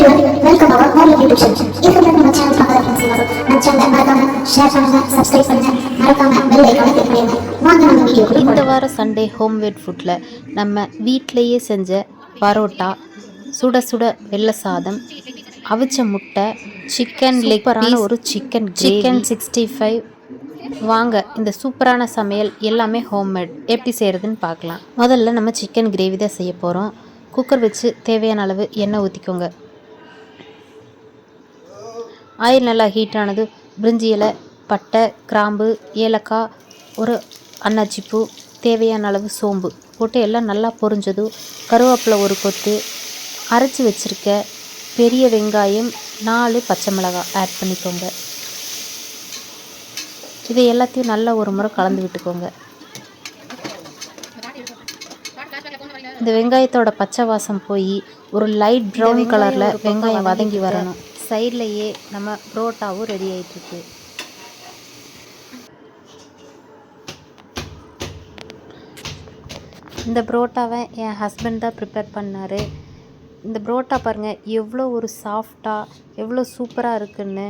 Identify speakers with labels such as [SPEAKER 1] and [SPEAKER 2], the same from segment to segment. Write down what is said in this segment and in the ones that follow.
[SPEAKER 1] everyone, welcome our Mario YouTube channel. இதுக்கு நம்ம channel பார்க்கறதுக்கு நம்ம சேனலை மறக்காம ஷேர் பண்ணுங்க, சப்ஸ்கிரைப் பண்ணுங்க, மறக்காம பெல் ஐகானை கிளிக் பண்ணுங்க. வாங்க நம்ம வீடியோக்குள்ள
[SPEAKER 2] இந்த
[SPEAKER 1] போகலாம்.
[SPEAKER 2] வார சண்டே ஹோம்மேட் ஃபுட்டில் நம்ம வீட்டிலையே செஞ்ச பரோட்டா, சுட சுட வெள்ளை சாதம், அவிச்ச முட்டை, சிக்கன் லெக் பீஸ், ஒரு சிக்கன் 65. வாங்க இந்த சூப்பரான சமையல் எல்லாமே ஹோம்மேட் எப்படி செய்கிறதுன்னு பார்க்கலாம். முதல்ல நம்ம சிக்கன் கிரேவி தான் செய்ய போகிறோம். குக்கர் வச்சு தேவையான அளவு எண்ணெய் ஊற்றிக்கோங்க. ஆயில் நல்லா ஹீட் ஆனது பிரிஞ்சி இலை, பட்டை, கிராம்பு, ஏலக்காய், ஒரு அன்னாச்சிப்பூ, தேவையான அளவு சோம்பு போட்டு எல்லாம் நல்லா பொரிஞ்சதும் கருவேப்பிலை ஒரு கொத்து, அரைச்சி வச்சுருக்க பெரிய வெங்காயம், 4 பச்சை மிளகாய் ஆட் பண்ணிக்கோங்க. இதை எல்லாத்தையும் நல்லா ஒரு முறை கலந்து விட்டுக்கோங்க. இந்த வெங்காயத்தோட பச்சை வாசம் போய் ஒரு லைட் ப்ரௌன் கலரில் வெங்காயம் வதங்கி வரணும். சைட்லையே நம்ம புரோட்டாவும் ரெடி ஆகிட்டுருக்கு. இந்த புரோட்டாவை என் ஹஸ்பண்ட் தான் ப்ரிப்பேர் பண்ணார். இந்த புரோட்டா பாருங்கள் எவ்வளோ ஒரு சாஃப்டாக எவ்வளோ சூப்பராக இருக்குன்னு.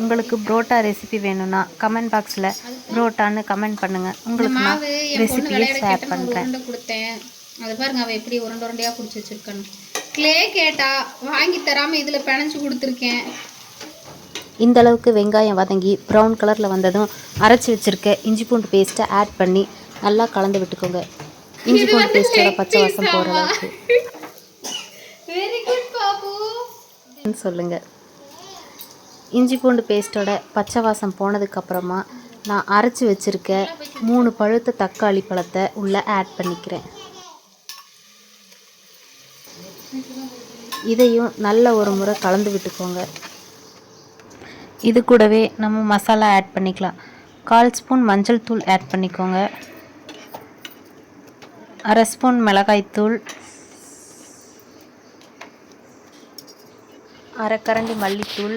[SPEAKER 2] உங்களுக்கு புரோட்டா ரெசிபி வேணும்னா கமெண்ட் பாக்ஸில் புரோட்டான்னு கமெண்ட் பண்ணுங்கள். உங்களுக்கு நான் ரெசிபியை ஷேர் பண்ணுறேன்.
[SPEAKER 3] கொடுத்தேன் அது பாருங்க, அவள் எப்படி உருண்டையாக பிடிச்சி வச்சுருக்கான்னு. க்ளே கேட்டா வாங்கி தராமல் இதில் பிணைஞ்சு கொடுத்துருக்கேன்.
[SPEAKER 2] இந்த அளவுக்கு வெங்காயம் வதங்கி ப்ரௌன் கலரில் வந்ததும் அரைச்சி வச்சுருக்க இஞ்சி பூண்டு பேஸ்ட்டை ஆட் பண்ணி நல்லா கலந்து விட்டுக்கோங்க. இஞ்சி பூண்டு பேஸ்ட்டோட பச்சை வாசம் போகிற அளவுக்கு.
[SPEAKER 3] வெரி குட் பாபு
[SPEAKER 2] சொல்லுங்கள். இஞ்சி பூண்டு பேஸ்ட்டோட பச்சை வாசம் போனதுக்கப்புறமா நான் அரைச்சி வச்சுருக்க 3 பழுத்த தக்காளி பழத்தை உள்ளே ஆட் பண்ணிக்கிறேன். இதையும் நல்ல ஒரு முறை கலந்து விட்டுக்கோங்க. இது கூடவே நம்ம மசாலா ஆட் பண்ணிக்கலாம். 1/4 ஸ்பூன் மஞ்சள் தூள் ஆட் பண்ணிக்கோங்க. 1/2 ஸ்பூன் மிளகாய்த்தூள், 1/2 கரண்டி மல்லித்தூள்,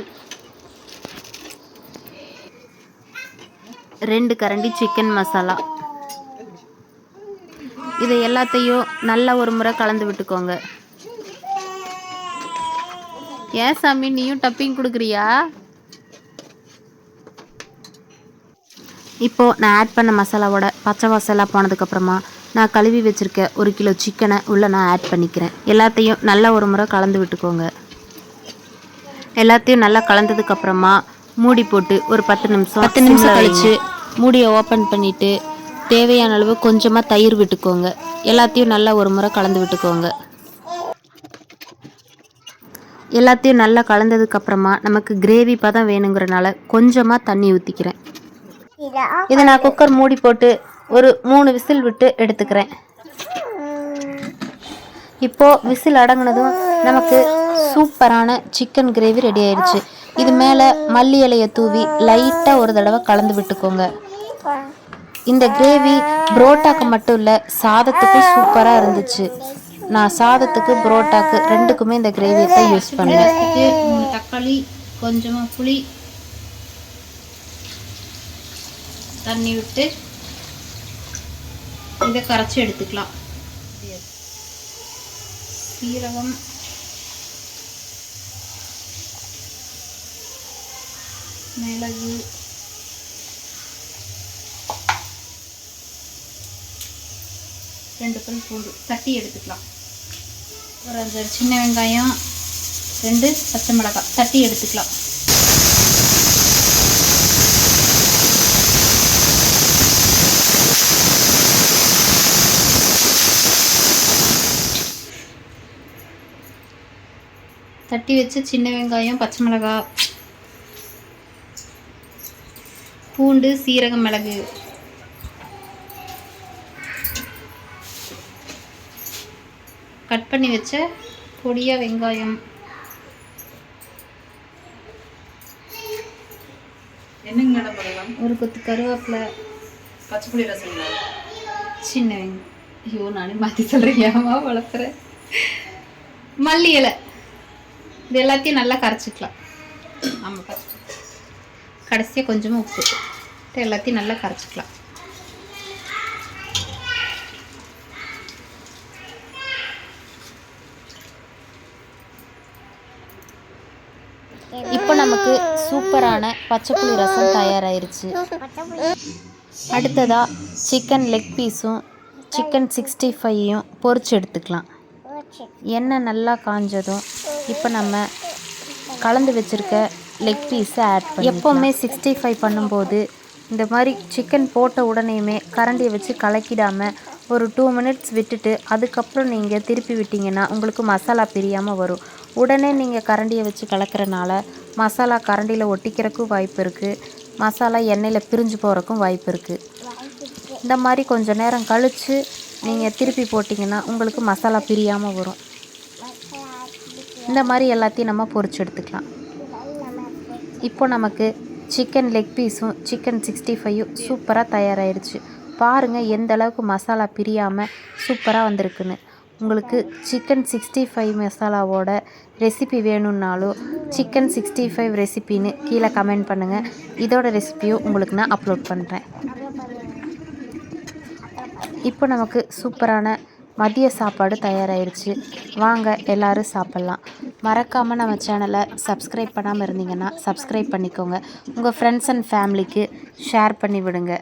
[SPEAKER 2] 2 கரண்டி சிக்கன் மசாலா. இதை எல்லாத்தையும் நல்லா ஒரு முறை கலந்து விட்டுக்கோங்க. ஏன் சாமி நீயும் டப்பிங் கொடுக்குறியா? இப்போது நான் ஆட் பண்ண மசாலாவோட பச்சை மசாலா போனதுக்கப்புறமா நான் கழுவி வச்சுருக்க 1 கிலோ சிக்கனை உள்ளே நான் ஆட் பண்ணிக்கிறேன். எல்லாத்தையும் நல்லா ஒரு முறை கலந்து விட்டுக்கோங்க. எல்லாத்தையும் நல்லா கலந்ததுக்கப்புறமா மூடி போட்டு ஒரு 10 நிமிஷம் கழித்து மூடியை ஓப்பன் பண்ணிவிட்டு தேவையான அளவு கொஞ்சமாக தயிர் விட்டுக்கோங்க. எல்லாத்தையும் நல்லா ஒரு முறை கலந்து விட்டுக்கோங்க. எல்லாத்தையும் நல்லா கலந்ததுக்கப்புறமா நமக்கு கிரேவி பதம் வேணுங்கிறனால கொஞ்சமாக தண்ணி ஊற்றிக்கிறேன். இதை நான் குக்கர் மூடி போட்டு ஒரு 3 விசில் விட்டு எடுத்துக்கிறேன். இப்போது விசில் அடங்கினதும் நமக்கு சூப்பரான சிக்கன் கிரேவி ரெடி ஆயிடுச்சு. இது மேலே மல்லி இலையை தூவி லைட்டாக ஒரு தடவை கலந்து விட்டுக்கோங்க. இந்த கிரேவி புரோட்டாக்கு மட்டும் இல்லை, சாதத்துக்கும் சூப்பராக இருந்துச்சு. நான் சாதத்துக்கு புரோட்டாக்கு 2க்குமே இந்த கிரேவியை தான் யூஸ் பண்ணேன்.
[SPEAKER 3] தக்காளி, கொஞ்சமாக புளி, தண்ணி விட்டு இதை கரைச்சி எடுத்துக்கலாம். சீரகம், மிளகு, ரெண்டு பல் பூண்டு தட்டி எடுத்துக்கலாம். ஒரு 5 சின்ன வெங்காயம், 2 பச்சை மிளகாய் தட்டி எடுத்துக்கலாம். தட்டி வச்சு சின்ன வெங்காயம், பச்சை மிளகாய், பூண்டு, சீரகம், மிளகு, கட் பண்ணி வச்ச பொடியா வெங்காயம்,
[SPEAKER 4] என்னங்க போடலாம்,
[SPEAKER 3] ஒரு கொத்து கருவேப்பிலை,
[SPEAKER 4] பச்சைப்புளி ரசம்,
[SPEAKER 3] சின்ன வெங்காயம், ஐயோ நானே மாற்றி சொல்கிறேன், ஏமா வளர்த்துறேன், மல்லி இலை, இது எல்லாத்தையும் நல்லா கரைச்சிக்கலாம். ஆமாம், கடைசியாக கொஞ்சமாக உப்பு எல்லாத்தையும் நல்லா கரைச்சிக்கலாம்.
[SPEAKER 2] சூப்பரான பச்சைப்புளி ரசம் தயாராகிருச்சு. அடுத்ததாக சிக்கன் லெக் பீஸும் சிக்கன் 65யும் பொரிச்சு எடுத்துக்கலாம். எண்ணெய் நல்லா காஞ்சதும் இப்போ நம்ம கலந்து வச்சுருக்க லெக் பீஸை ஆட் பண்ணி, எப்போவுமே 65 பண்ணும்போது இந்த மாதிரி சிக்கன் போட்ட உடனேயுமே கரண்டியை வச்சு கலக்கிடாமல் ஒரு 2 மினிட்ஸ் விட்டுட்டு அதுக்கப்புறம் நீங்கள் திருப்பி விட்டிங்கன்னா உங்களுக்கு மசாலா பிரியாமல் வரும். உடனே நீங்கள் கரண்டியை வச்சு கலக்கிறனால மசாலா கரண்டியில் ஒட்டிக்கிறதுக்கும் வாய்ப்பு இருக்குது, மசாலா எண்ணெயில் பிரிஞ்சு போகிறக்கும் வாய்ப்பு இருக்குது. இந்த மாதிரி கொஞ்சம் நேரம் கழித்து நீங்கள் திருப்பி போட்டிங்கன்னா உங்களுக்கு மசாலா பிரியாமல் வரும். இந்த மாதிரி எல்லாத்தையும் நம்ம பொரிச்சு எடுத்துக்கலாம். இப்போ நமக்கு சிக்கன் லெக் பீஸும் சிக்கன் 65யும் சூப்பராக தயாராகிருச்சு. பாருங்கள் எந்த அளவுக்கு மசாலா பிரியாமல் சூப்பராக வந்திருக்குன்னு. உங்களுக்கு சிக்கன் 65 மசாலாவோட ரெசிபி வேணும்னாலும் சிக்கன் 65 ரெசிபின்னு கீழே கமெண்ட் பண்ணுங்கள். இதோட ரெசிபியும் உங்களுக்கு நான் அப்லோட் பண்ணுறேன். இப்போ நமக்கு சூப்பரான மதிய சாப்பாடு தயாராகிருச்சு. வாங்க எல்லோரும் சாப்பிட்லாம். மறக்காமல் நம்ம சேனலை சப்ஸ்கிரைப் பண்ணாமல் இருந்தீங்கன்னா சப்ஸ்கிரைப் பண்ணிக்கோங்க. உங்கள் ஃப்ரெண்ட்ஸ் அண்ட் ஃபேமிலிக்கு ஷேர் பண்ணி விடுங்க.